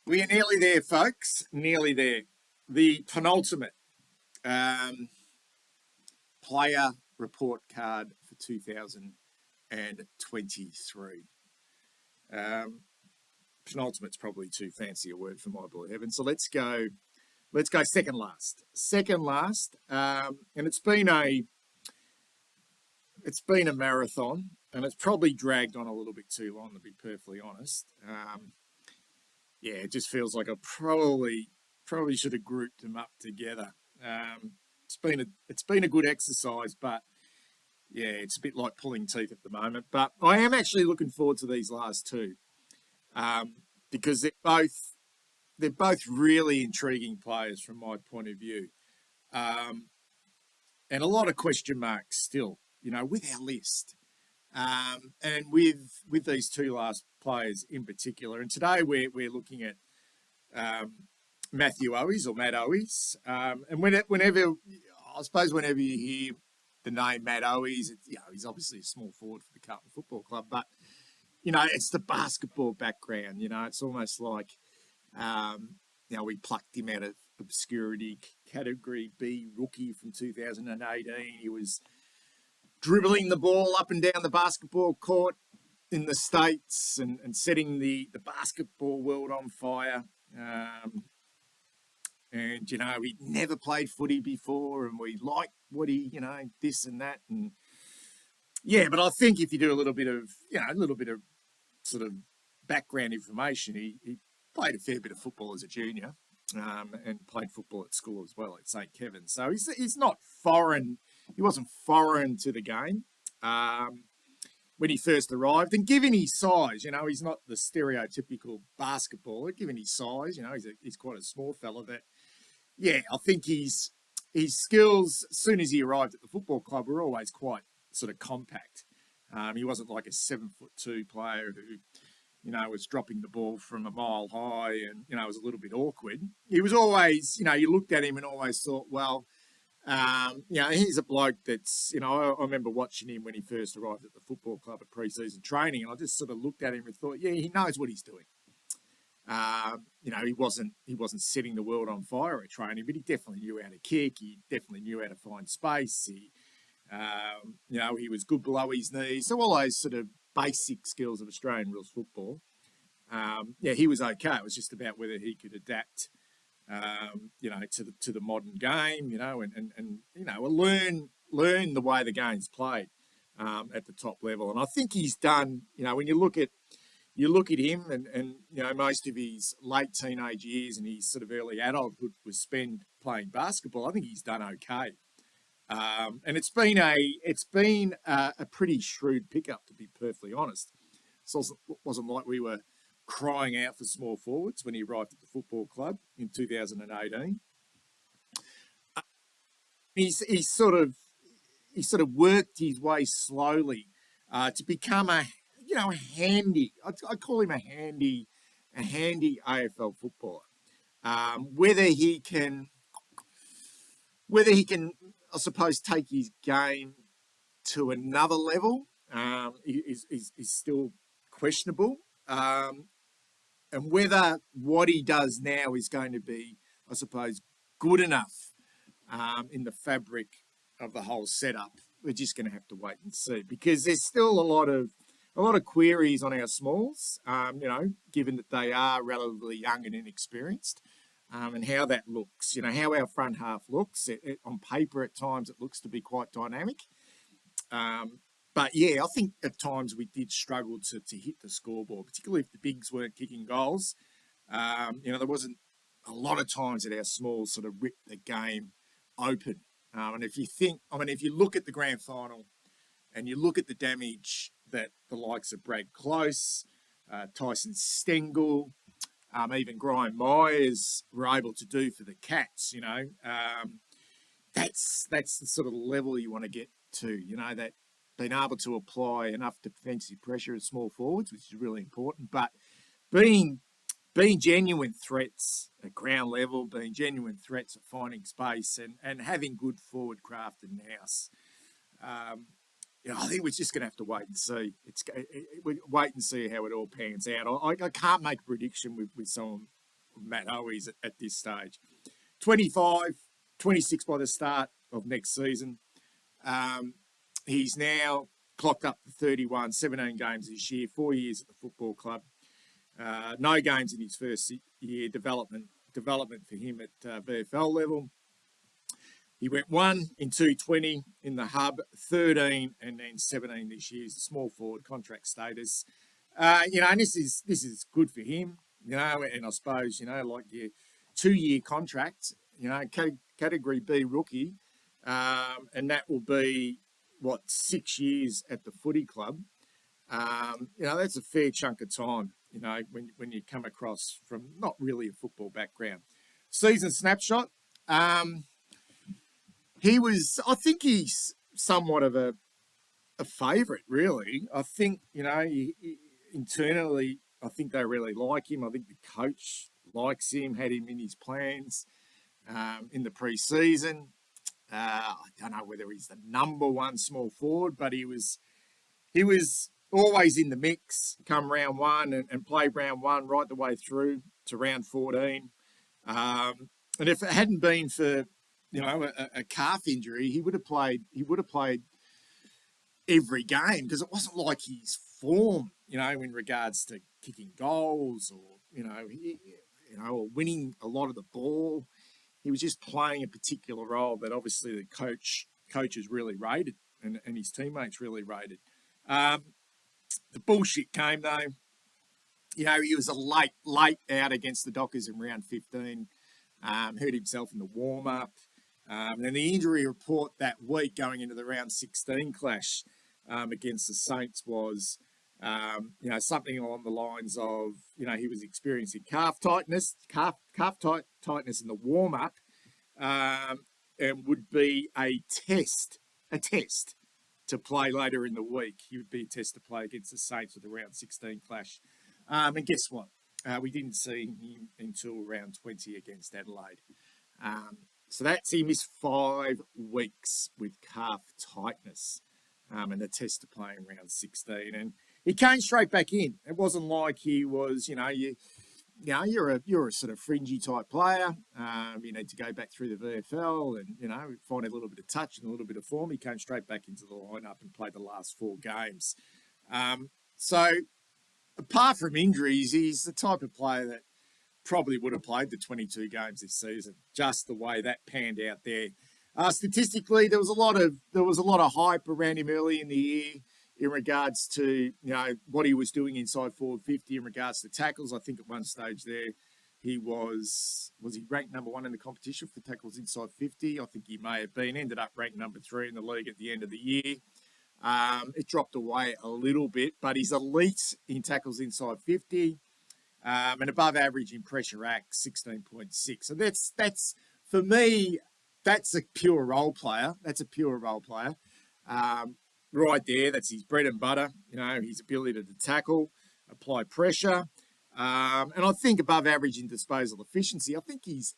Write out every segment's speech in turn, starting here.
We are nearly there, folks. Nearly there. The penultimate player report card for 2023. Penultimate's probably too fancy a word for my boy Heaven. So let's go second last. Second last. And it's been a marathon, and it's probably dragged on a little bit too long, to be perfectly honest. Yeah, it just feels like I probably should have grouped them up together. It's been a good exercise, but yeah, it's a bit like pulling teeth at the moment. But I am actually looking forward to these last two, because they're both really intriguing players from my point of view, and a lot of question marks still, with our list. And with these two last players in particular. And today we're looking at Matthew Owies, or Matt Owies. And whenever you hear the name Matt Owies, he's obviously a small forward for the Carlton Football Club, but it's the basketball background. It's almost like we plucked him out of obscurity, category B rookie from 2018. He was dribbling the ball up and down the basketball court in the States and setting the basketball world on fire. And, he'd never played footy before, and we liked what he, this and that. And yeah, but I think if you do a little bit of sort of background information, he played a fair bit of football as a junior, and played football at school as well at St. Kevin's. So he's not foreign. He wasn't foreign to the game when he first arrived. And given his size, he's not the stereotypical basketballer. Given his size, he's quite a small fella. That, yeah, I think his skills, as soon as he arrived at the football club, were always quite sort of compact. He wasn't like a 7'2" player who, was dropping the ball from a mile high and, was a little bit awkward. He was always, you looked at him and always thought, well, he's a bloke that's, I remember watching him when he first arrived at the football club at pre-season training, and I just sort of looked at him and thought, yeah, he knows what he's doing. He wasn't setting the world on fire at training, but he definitely knew how to kick. He definitely knew how to find space. He was good below his knees. So all those sort of basic skills of Australian rules football. He was okay. It was just about whether he could adapt to the modern game, and learn the way the game's played at the top level. And I think he's done. When you look at him, and most of his late teenage years and his sort of early adulthood was spent playing basketball. I think he's done okay, and it's been a pretty shrewd pickup, to be perfectly honest. It wasn't like we were crying out for small forwards when he arrived at the football club in 2018. He's sort of worked his way slowly to become a handy. I call him a handy AFL footballer. Whether he can, I suppose, take his game to another level is still questionable. And whether what he does now is going to be, I suppose, good enough in the fabric of the whole setup, we're just going to have to wait and see, because there's still a lot of queries on our smalls, given that they are relatively young and inexperienced, and how that looks, how our front half looks. On paper, at times, it looks to be quite dynamic. But yeah, I think at times we did struggle to hit the scoreboard, particularly if the bigs weren't kicking goals. There wasn't a lot of times that our smalls sort of ripped the game open. And if you look at the grand final and you look at the damage that the likes of Brad Close, Tyson Stengel, even Graham Myers were able to do for the Cats, that's the sort of level you want to get to, that being able to apply enough defensive pressure as small forwards, which is really important, but being genuine threats at ground level, being genuine threats at finding space, and having good forward craft in the house. I think we're just going to have to wait and see. Wait and see how it all pans out. I can't make a prediction with some Matt Owies at this stage. 25, 26 by the start of next season. He's now clocked up to 31, 17 games this year, 4 years at the football club. No games in his first year. Development for him at VFL level. He went 1 in 220 in the hub, 13 and then 17 this year. He's a small forward, contract status. And this is good for him, and I suppose, like your 2-year contract, category B rookie, and that will be, 6 years at the footy club. That's a fair chunk of time, when you come across from not really a football background. Season snapshot. I think he's somewhat of a favourite, really. I think, internally, I think they really like him. I think the coach likes him, had him in his plans in the pre-season. I don't know whether he's the number one small forward, but he was always in the mix come round 1 and played round 1 right the way through to round 14. And if it hadn't been for a calf injury, he would have played every game, because it wasn't like his form, in regards to kicking goals or or winning a lot of the ball. He was just playing a particular role that obviously the coaches really rated and his teammates really rated. The bullshit came though. He was a late out against the Dockers in round 15. Hurt himself in the warm up. And then the injury report that week going into the round 16 clash against the Saints was, something along the lines of, he was experiencing calf tightness in the warm up, and would be a test to play later in the week. He would be a test to play against the Saints with the round 16 clash. And guess what? We didn't see him until round 20 against Adelaide. So he missed 5 weeks with calf tightness, and the test to play in round 16. And he came straight back in. It wasn't like he was, you're a sort of fringy type player. You need to go back through the VFL and, find a little bit of touch and a little bit of form. He came straight back into the lineup and played the last 4 games. So apart from injuries, he's the type of player that probably would have played the 22 games this season, just the way that panned out there. Statistically, there was a lot of hype around him early in the year in regards to what he was doing inside forward 50 in regards to tackles. I think at one stage there he was he ranked number 1 in the competition for tackles inside 50. I think he may have been. Ended up ranked number 3 in the league at the end of the year. It dropped away a little bit, but he's elite in tackles inside 50. And above average in pressure act, 16.6. So that's for me, that's a pure role player. Right there, that's his bread and butter. His ability to tackle, apply pressure, and I think above average in disposal efficiency. I think his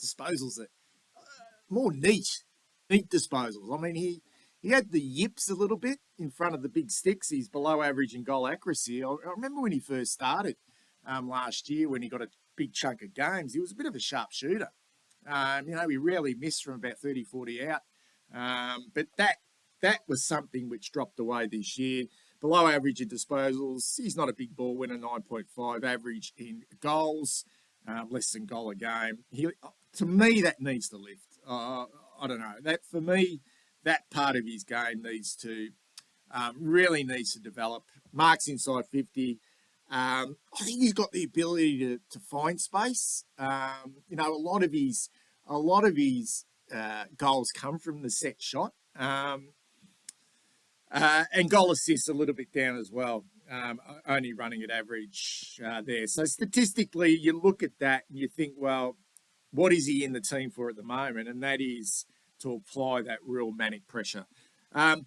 disposals are more neat disposals. I mean, he had the yips a little bit in front of the big sticks. He's below average in goal accuracy. I remember when he first started last year, when he got a big chunk of games, he was a bit of a sharp shooter. He rarely missed from about 30, 40 out. But that was something which dropped away this year. Below average in disposals. He's not a big ball winner, 9.5 average in goals, less than goal a game. To me, that needs to lift. I don't know. That for me, that part of his game really needs to develop. Marks inside 50. I think he's got the ability to find space. A lot of his goals come from the set shot, and goal assists a little bit down as well. Only running at average there. So statistically, you look at that and you think, well, what is he in the team for at the moment? And that is to apply that real manic pressure.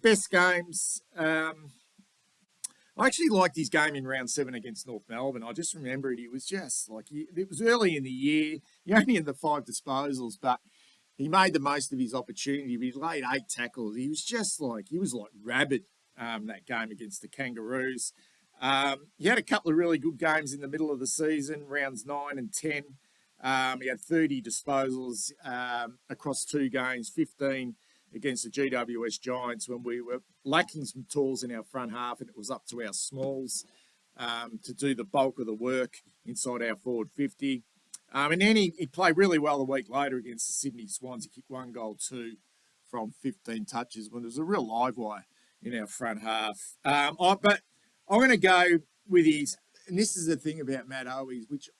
Best games. I actually liked his game in round 7 against North Melbourne. I just remembered it was just like, it was early in the year. He only had the 5 disposals, but he made the most of his opportunity. He laid 8 tackles. He was like rabid that game against the Kangaroos. He had a couple of really good games in the middle of the season, rounds 9 and 10. He had 30 disposals across 2 games, 15 against the GWS Giants when we were lacking some tools in our front half, and it was up to our smalls to do the bulk of the work inside our forward 50. And then he played really well a week later against the Sydney Swans. He kicked 1 goal, 2 from 15 touches when there was a real live wire in our front half. But I'm going to go with his, and this is the thing about Matt Owies, which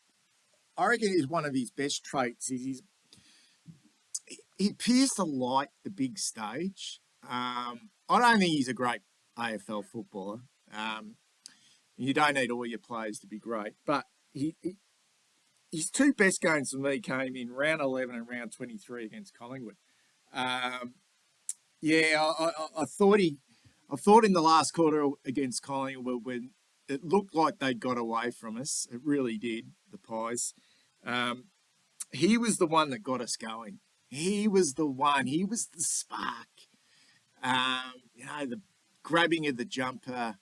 I reckon is one of his best traits, is he appears to like the big stage. I don't think he's a great AFL footballer. You don't need all your players to be great, but his 2 best games for me came in round 11 and round 23 against Collingwood. I thought in the last quarter against Collingwood when it looked like they got away from us, it really did, the Pies. He was the one that got us going. He was the one. He was the spark. The grabbing of the jumper,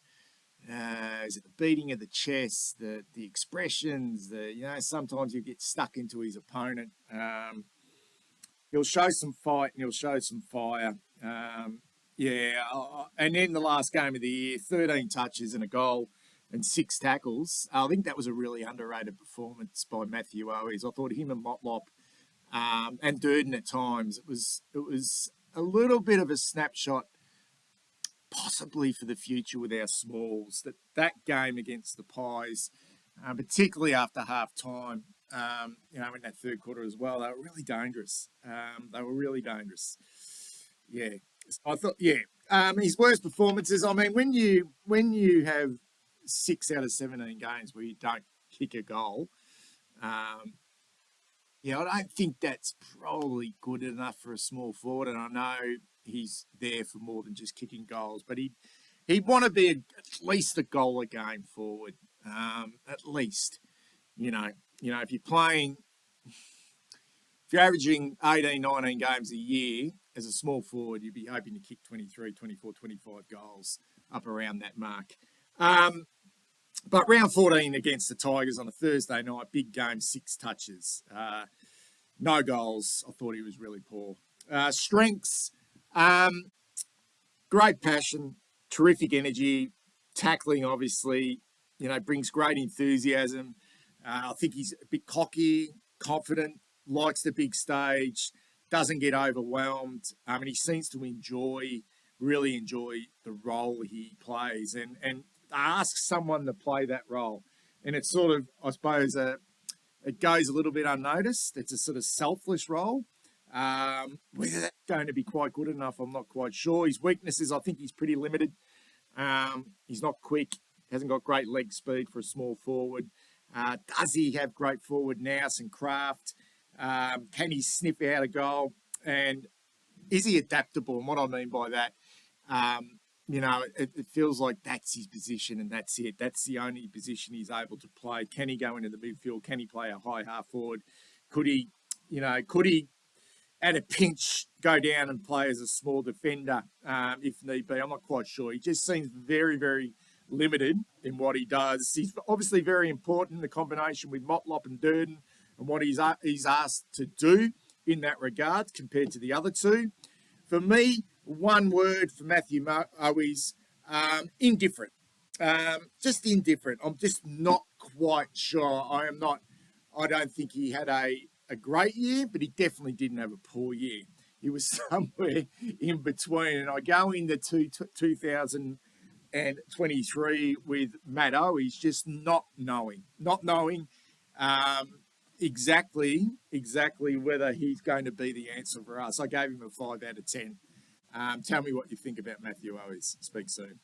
the beating of the chest, the expressions, sometimes you get stuck into his opponent. He'll show some fight and he'll show some fire. And then the last game of the year, 13 touches and a goal and 6 tackles. I think that was a really underrated performance by Matthew Owies. I thought him and Motlop and Durden at times, it was a little bit of a snapshot possibly for the future with our smalls. That game against the Pies, particularly after half time, in that third quarter as well, they were really dangerous. Yeah. I thought, his worst performances, I mean, when you have 6 out of 17 games where you don't kick a goal, I don't think that's probably good enough for a small forward. And I know he's there for more than just kicking goals, but he'd want to be at least a goal a game forward, at least. If you're averaging 18, 19 games a year as a small forward, you'd be hoping to kick 23, 24, 25 goals up around that mark. But round 14 against the Tigers on a Thursday night, big game, 6 touches, no goals. I thought he was really poor. Strengths, great passion, terrific energy, tackling obviously, brings great enthusiasm. I think he's a bit cocky, confident, likes the big stage, doesn't get overwhelmed, and he seems to really enjoy the role he plays and ask someone to play that role. And it's sort of, I suppose, it goes a little bit unnoticed. It's a sort of selfless role. Whether that's going to be quite good enough, I'm not quite sure. His weaknesses, I think he's pretty limited. He's not quick, hasn't got great leg speed for a small forward. Does he have great forward nous and craft? Can he sniff out a goal? And is he adaptable? And what I mean by that, it feels like that's his position and that's it. That's the only position he's able to play. Can he go into the midfield? Can he play a high half forward? Could he at a pinch go down and play as a small defender if need be? I'm not quite sure. He just seems very, very limited in what he does. He's obviously very important, the combination with Motlop and Durden and what he's asked to do in that regard compared to the other 2. For me, one word for Matthew Owies, indifferent. Just indifferent. I'm just not quite sure. I don't think he had a great year, but he definitely didn't have a poor year. He was somewhere in between. And I go into 2023 with Matt Owies just not knowing exactly whether he's going to be the answer for us. I gave him a 5 out of 10. Tell me what you think about Matthew Owies. Speak soon.